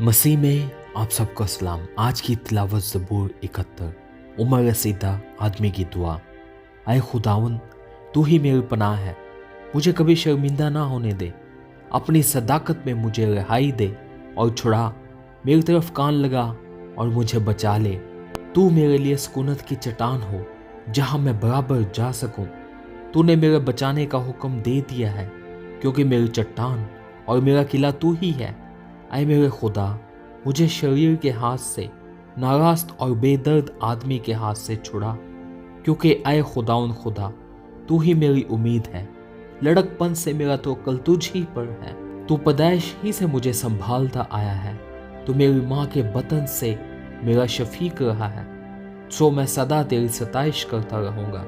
मसीह में आप सबको सलाम। आज की तिलावत ज़बूर 71। उमर रसीदा आदमी की दुआ। आए खुदावन, तू ही मेरी पनाह है, मुझे कभी शर्मिंदा ना होने दे। अपनी सदाकत में मुझे रिहाई दे और छुड़ा, मेरी तरफ कान लगा और मुझे बचा ले। तू मेरे लिए सुकूनत की चट्टान हो, जहाँ मैं बराबर जा सकूं। तूने मेरे बचाने का हुक्म दे दिया है, क्योंकि मेरी चट्टान और मेरा किला तू ही है। ऐ मेरे खुदा, मुझे शरीर के हाथ से, नारास्त और बेदर्द आदमी के हाथ से छुड़ा, क्योंकि ऐ खुदाउन खुदा, तू ही मेरी उम्मीद है। लड़कपन से मेरा तो कल तुझ ही पर है। तू पैदाइश ही से मुझे संभालता आया है। तू मेरी माँ के बतन से मेरा शफीक रहा है। सो मैं सदा तेरी सताइश करता रहूँगा।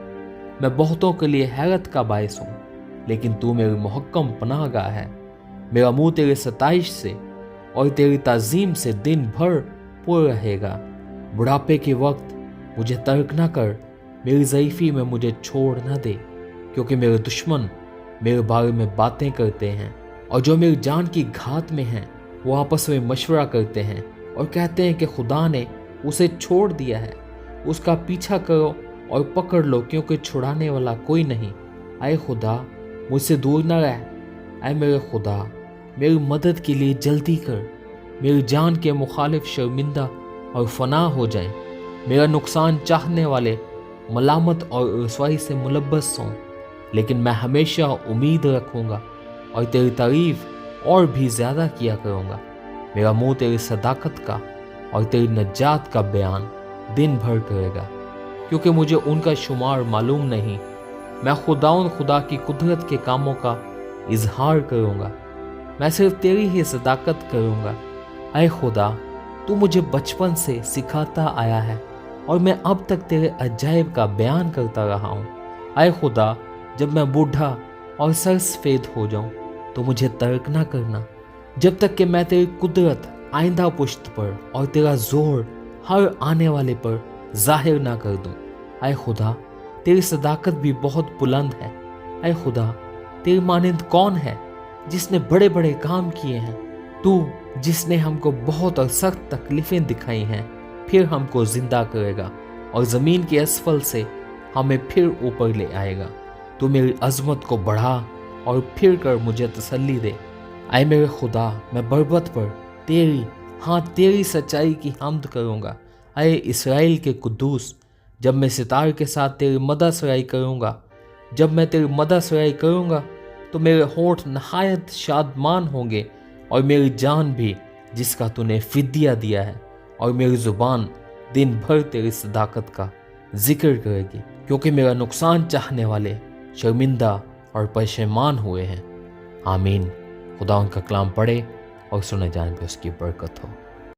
मैं बहुतों के लिए हैरत का बायस हूँ, लेकिन तू मेरी मुहक्कम पनाहगाह है। मेरा मुंह तेरी सताइश से और तेरी ताज़ीम से दिन भर पुर रहेगा। बुढ़ापे के वक्त मुझे तर्क न कर, मेरी ज़ईफ़ी में मुझे छोड़ न दे, क्योंकि मेरे दुश्मन मेरे बारे में बातें करते हैं और जो मेरी जान की घात में हैं वो आपस में मशवरा करते हैं और कहते हैं कि खुदा ने उसे छोड़ दिया है। उसका पीछा करो और पकड़ लो, क्योंकि छुड़ाने वाला कोई नहीं। ऐ खुदा, मुझसे दूर न रह। ऐ मेरे खुदा, मेरी मदद के लिए जल्दी कर। मेरी जान के मुखालिफ शर्मिंदा और फना हो जाएं। मेरा नुकसान चाहने वाले मलामत और रुसवाई से मुलब्बस हों, लेकिन मैं हमेशा उम्मीद रखूँगा और तेरी तारीफ और भी ज़्यादा किया करूँगा। मेरा मुंह तेरी सदाकत का और तेरी नजात का बयान दिन भर करेगा, क्योंकि मुझे उनका शुमार मालूम नहीं। मैं खुदाउन खुदा की कुदरत के कामों का इजहार करूँगा। मैं सिर्फ तेरी ही सदाकत करूँगा। ऐ खुदा, तू मुझे बचपन से सिखाता आया है और मैं अब तक तेरे अजायब का बयान करता रहा हूँ। ऐ खुदा, जब मैं बूढ़ा और सर सफेद हो जाऊँ तो मुझे तर्क ना करना, जब तक कि मैं तेरी कुदरत आइंदा पुश्त पर और तेरा जोर हर आने वाले पर जाहिर ना कर दूँ। ऐ खुदा, तेरी सदाकत भी बहुत बुलंद है। ऐ खुदा, तेरी मानिंद कौन है जिसने बड़े बड़े काम किए हैं? तू जिसने हमको बहुत और सख्त तकलीफें दिखाई हैं, फिर हमको जिंदा करेगा और ज़मीन के असफल से हमें फिर ऊपर ले आएगा। तू मेरी अजमत को बढ़ा और फिर कर मुझे तसल्ली दे। ऐ मेरे खुदा, मैं बरबत पर तेरी सच्चाई की हम्द करूँगा। ऐ इसराइल के कुद्दूस, जब मैं सितार के साथ तेरी मदद सराई करूँगा, जब मैं तेरी मदद सराई करूँगा तो मेरे होंठ नहायत शादमान होंगे और मेरी जान भी, जिसका तूने फिदिया दिया है, और मेरी ज़ुबान दिन भर तेरी सदाकत का जिक्र करेगी, क्योंकि मेरा नुकसान चाहने वाले शर्मिंदा और परेशान हुए हैं। आमीन। खुदा उनका कलाम पढ़े और सुने जाने पे उसकी बरकत हो।